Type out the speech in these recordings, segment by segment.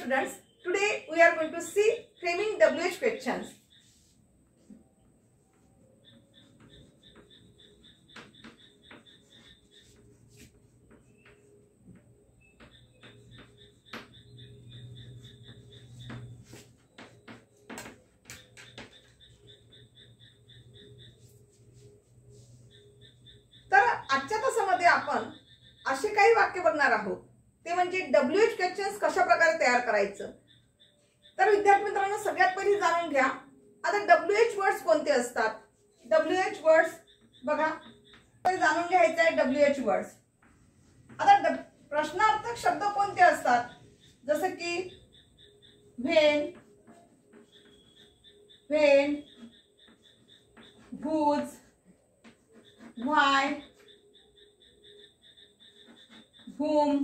students, today we are going to see framing WH questions. तर आजच्या तासामध्ये आपण असे काही वाक्य बघणार आहोत, ते म्हणजे WH क्वेश्चन्स कशा प्रकारे तयार करायचं. तर विद्यार्थी मित्रांनो, सगळ्यात पहिले जाणून घ्या आता WH वर्ड्स कोणते असतात. WH वर्ड्स बघा, जाणून घ्यायचं आहे WH वर्ड्स. आता प्रश्नार्थक शब्द कोणते असतात, जसे की when, whose, why, whom,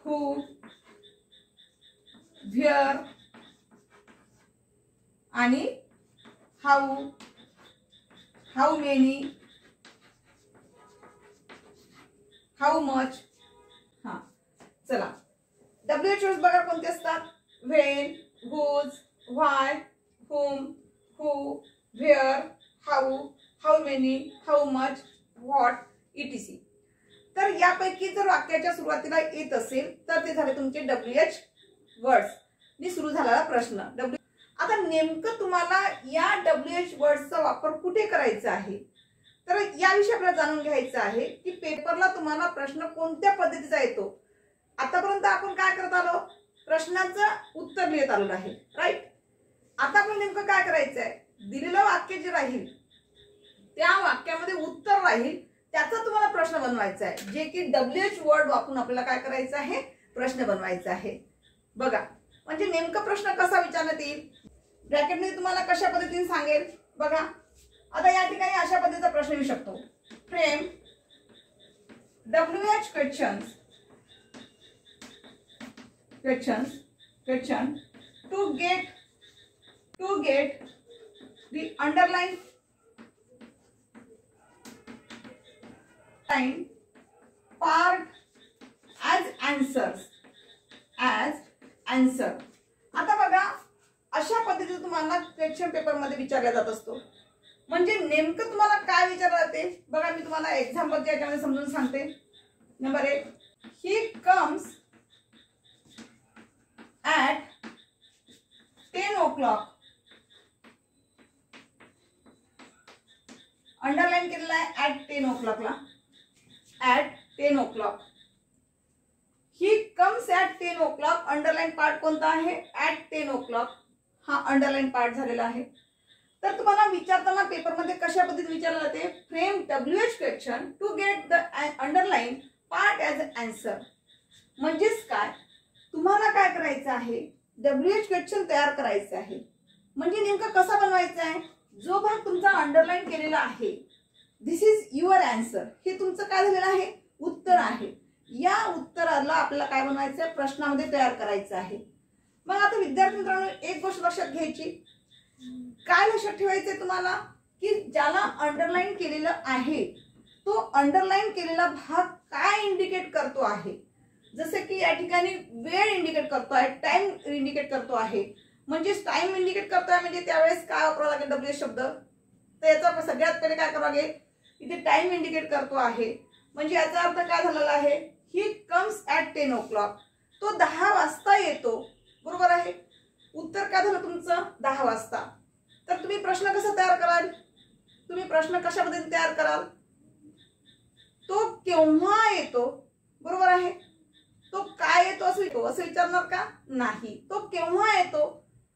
who, where आणि how, how many, how much. हा, चला WH वर्ड्स बघा कोणते असतात. when, whose, why, whom, who, where, how many, how much, what, etc. तर यापैकी जर वाक्याच्या सुरुवातीला येत असेल तर ते झाले तुमचे WH वर्ड्स नि सुरू झालेला प्रश्न. आता नेमकं तुम्हाला या WH वर्ड्सचा वापर कुठे करायचा आहे, तर याविषयी आपल्याला जाणून घ्यायचं आहे की पेपरला तुम्हाला प्रश्न कोणत्या पद्धतीचा येतो. आतापर्यंत आपण काय करत आलो, प्रश्नाचं उत्तर लिहित आलो आहे, राईट. आता आपण नेमकं काय करायचं आहे, दिलेलं वाक्य जे राहील त्या वाक्यामध्ये उत्तर राहील त्याचा तुम्हाला प्रश्न बनवायचा आहे, जे की WH वर्ड वापरून आपल्याला काय करायचं आहे, प्रश्न बनवायचा आहे. बघा म्हणजे नेमका प्रश्न कसा विचारण्यात येईल, ब्रॅकेटमध्ये तुम्हाला कशा पद्धतीने सांगेल. बघा आता या ठिकाणी अशा पद्धतीचा प्रश्न येऊ शकतो. Frame WH question to get the underlined part as answer. आता बघा अशा पद्धतीने तुम्हाला क्वेश्चन पेपर मध्ये विचारला जात असतो. म्हणजे नेमकं तुम्हाला काय विचारलं जाते बघा, मी तुम्हाला एक्झाम्पल याच्यामध्ये समजून सांगते. Number 1, he comes at 10 o'clock. Underline केलेला आहे at 10 o'clock ला. at 10 o'clock. He comes at 10 o'clock. Underline part कोणता आहे, at 10 o'clock हा अंडरलाइन पार्ट झालेला आहे. तर तुम्हाला विचारताना पेपर मध्ये कशा पद्धतीने विचारले जाते, frame WH question to get the underline part as answer. म्हणजेच काय, तुम्हाला काय करायचं आहे, WH क्वेश्चन तयार करायचं आहे. म्हणजे नेमकं कसा बनवायचा आहे, जो भाग तुमचा अंडरलाइन केलेला आहे दिस इज युअर आन्सर, हे तुमचं काय झालेलं आहे, उत्तर आहे. या उत्तराला आपल्याला काय बनवायचं आहे, प्रश्नामध्ये तयार करायचं आहे. मग आता विद्यार्थी मित्रांनो, एक गोष्ट लक्षात घ्यायची, काय लक्षात ठेवायचंय तुम्हाला, की ज्याला अंडरलाइन केलेलं आहे तो अंडरलाइन केलेला भाग काय इंडिकेट करतो आहे. जसे की या ठिकाणी वेळ इंडिकेट करतो आहे, टाइम इंडिकेट करतो आहे. म्हणजे टाइम इंडिकेट करतोय म्हणजे त्यावेळेस काय वापरावा लागेल, WH शब्द. तर याचा सगळ्यात पहिले काय करावं लागेल, इथे टाइम इंडिकेट करतो आहे. म्हणजे याचा अर्थ काय झालेला आहे, ही कम्स ॲट 10 o'clock. तो 10 वाजता येतो, बरोबर आहे. उत्तर काय झालं तुमचं, 10 वाजता. तर तुम्ही प्रश्न कसा तयार कराल, तुम्ही प्रश्न कशा पद्धतीने तयार कराल, तो केव्हा येतो, बरोबर आहे. तो काय येतो असं विचारणार का, नाही. तो केव्हा येतो,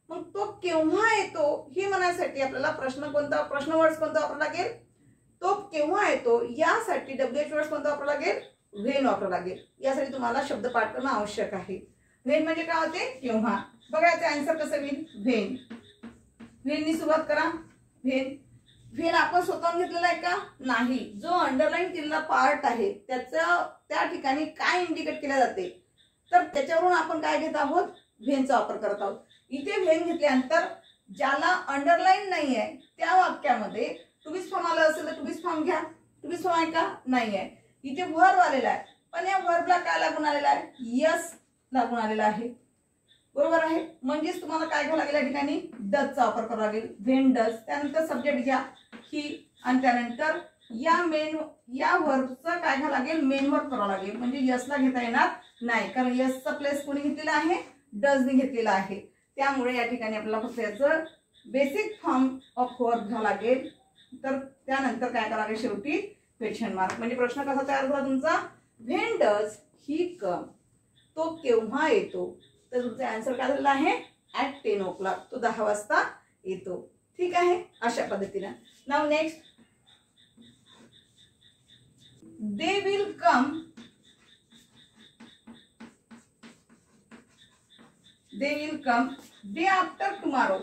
मग तो केव्हा येतो हे म्हणण्यासाठी आपल्याला प्रश्न कोणता, प्रश्न वर्ड्स कोणता वापरावा लागेल, तो केव्हा येतो यासाठी WH वर्ड्स कोणता वापरावा लागेल, व्हेन वापरावा लागेल. यासाठी तुम्हाला शब्द पाठ करणं आवश्यक आहे. व्हेन म्हणजे काय होते, केव्हा. बघा याचे आन्सर कसं होईल, व्हेन. व्हेननी सुरुवात करा. व्हेन आपण स्वतःहून घेतलेला आहे का, नाही. जो अंडरलाइन केलेला पार्ट आहे त्या ठिकाणी काय इंडिकेट केले जाते, तर त्याच्यावरून आपण काय घेत आहोत, व्हेनचा वापर करत आहोत. इथे व्हेन घेतल्यानंतर ज्याला अंडरलाइन नाही आहे त्या वाक्यामध्ये टू बी फॉर्म आला असेल तर टू बी फॉर्म घ्या. टू बी फॉर्म आहे का, नाही आहे. इथे वर्ब आलेला आहे, पण या वर्बला काय लागून आलेला आहे, यस लागून आलेला आहे, बरोबर आहे. म्हणजेच तुम्हाला काय घ्यावं लागेल या ठिकाणी, डजचा वापर करावा लागेल, व्हेन डज. त्यानंतर सब्जेक्ट घ्या ही, आणि त्यानंतर या वर्बचं काय घ्यावं लागेल, मेन वर्ब करावं लागेल. म्हणजे यसला घेता येणार नाही, कारण यसचा प्लेस कोणी घेतलेला आहे, डजने घेतलेला आहे. त्यामुळे या ठिकाणी आपल्याला फक्त याचं बेसिक फॉर्म ऑफ वर्ब घ्यावं लागेल. तर त्यानंतर काय करावं लागेल, शेवटी क्वेश्चन मार्क. म्हणजे प्रश्न कसा तयार झाला तुमचा, व्हेन डज ही कम, तो केव्हा येतो. तर तुमचा आन्सर काय झालेला आहे, ॲट 10 o'clock, तो 10 वाजता येतो. ठीक आहे, अशा पद्धतीने. नाव next, they will come, they will come day after tomorrow.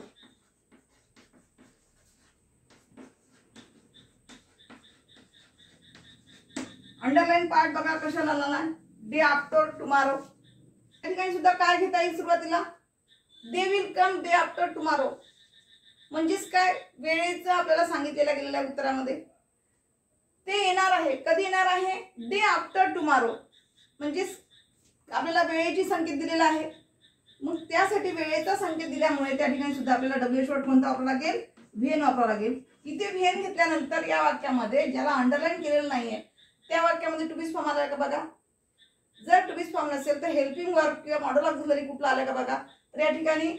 Underline part बघा कशाला आला, डे आफ्टर टुमारो. या ठिकाणी सुद्धा काय घेता येईल सुरुवातीला, दे will come day after tomorrow. म्हणजेच काय, वेळेचं आपल्याला सांगितलेलं गेलेल्या उत्तरामध्ये ते येणार आहे. कधी येणार आहे, डे आफ्टर टुमारो. म्हणजेच आपल्याला वेळेची संकेत दिलेला आहे. मग त्यासाठी वेळेचा संकेत दिल्यामुळे त्या ठिकाणी सुद्धा आपल्याला WH वर्ड कोणता वापरावा लागेल, व्हेन वापरावा लागेल. इथे व्हेन घेतल्यानंतर या वाक्यामध्ये ज्याला अंडरलाईन केलेलं नाहीये त्या वाक्यामध्ये टू बी फॉर्म आलाय का बघा. जर टू बी फॉर्म नसेल तर हेल्पिंग वर्ब किंवा मॉडल ऑक्झिलरी कुठला आलाय का बघा. तर या ठिकाणी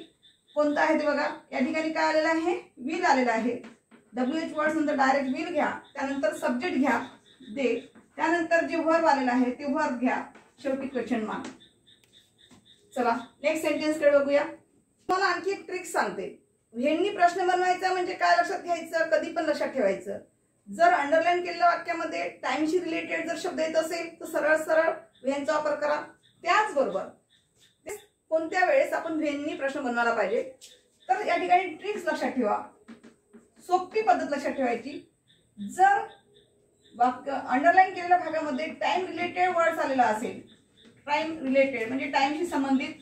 कोणता आहे ते बघा. या ठिकाणी काय आलेलं आहे, विल आलेला आहे. WH वर्ड नंतर डायरेक्ट विल घ्या, त्यानंतर सब्जेक्ट घ्या दे, त्यानंतर जे वर्ब आलेला आहे ते वर्ब घ्या, शेवटी क्वेश्चन मार्क. चला नेक्स्ट सेंटेन्स कडे बघूया. तुम्हाला आणखी एक ट्रिक सांगते. व्हेननी प्रश्न बनवायचा म्हणजे काय लक्षात घ्यायचं, कधी पण लक्षात ठेवायचं. जर अंडरलाईन केलेल्या वाक्यामध्ये टाइमशी रिलेटेड जर शब्द येत असेल तर सरळ सरळ व्हेनचा वापर करा. त्याचबरोबर कोणत्या वेळेस आपण व्हेननी प्रश्न बनवायला पाहिजे. तर या ठिकाणी ट्रिक्स लक्षात ठेवा, सोपी पद्धत लक्षात ठेवायची. जर वाक्य अंडरलाईन केलेल्या भागामध्ये टाइम रिलेटेड वर्ड्स आलेला असेल, टाइम रिलेटेड म्हणजे टाइमशी संबंधित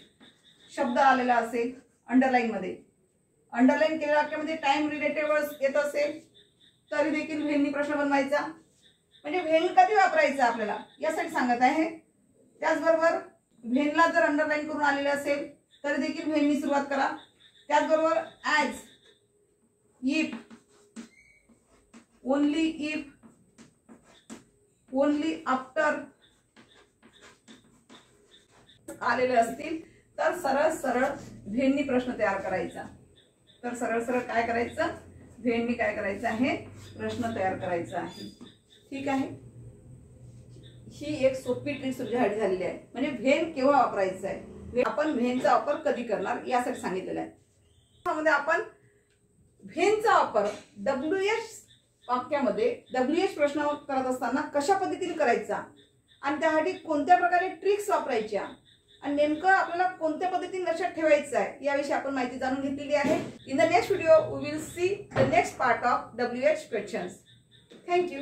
शब्द आलेला असेल अंडरलाईन मध्ये, अंडरलाईन केलेल्या वाक्यामध्ये टाइम रिलेटेड वर्ड्स येत असेल तरी देखील व्हेननी प्रश्न बनवायचा. म्हणजे व्हेन कधी वापरायचा आपल्याला यासाठी सांगत आहे. त्याचबरोबर व्हेनला जर अंडरलाईन करून आलेले असेल तरी देखील व्हेननी सुरुवात करा. त्याचबरोबर as, if, only if, only after आलेले असतील तर सरळ सरळ व्हेननी प्रश्न तयार करायचा. तर सरळ सरळ काय करायचं, व्हेननी काय करायचं आहे, प्रश्न तयार करायचा आहे. ठीक आहे, ही एक सोपी ट्रिक तुमच्यासाठी झालेली आहे. म्हणजे व्हेन केव्हा वापरायचं आहे, आपण व्हेनचा वापर कधी करणार यासाठी सांगितलेलं आहे. त्यामध्ये आपण व्हेनचा वापर WH वाक्यामध्ये WH प्रश्न करत असताना कशा पद्धतीने करायचा आणि त्यासाठी कोणत्या प्रकारे ट्रिक्स वापरायच्या आणि नेमकं आपल्याला कोणत्या पद्धतीने लक्षात ठेवायचं आहे याविषयी आपण माहिती जाणून घेतलेली आहे. In the next video we will see the next part of WH questions. Thank you.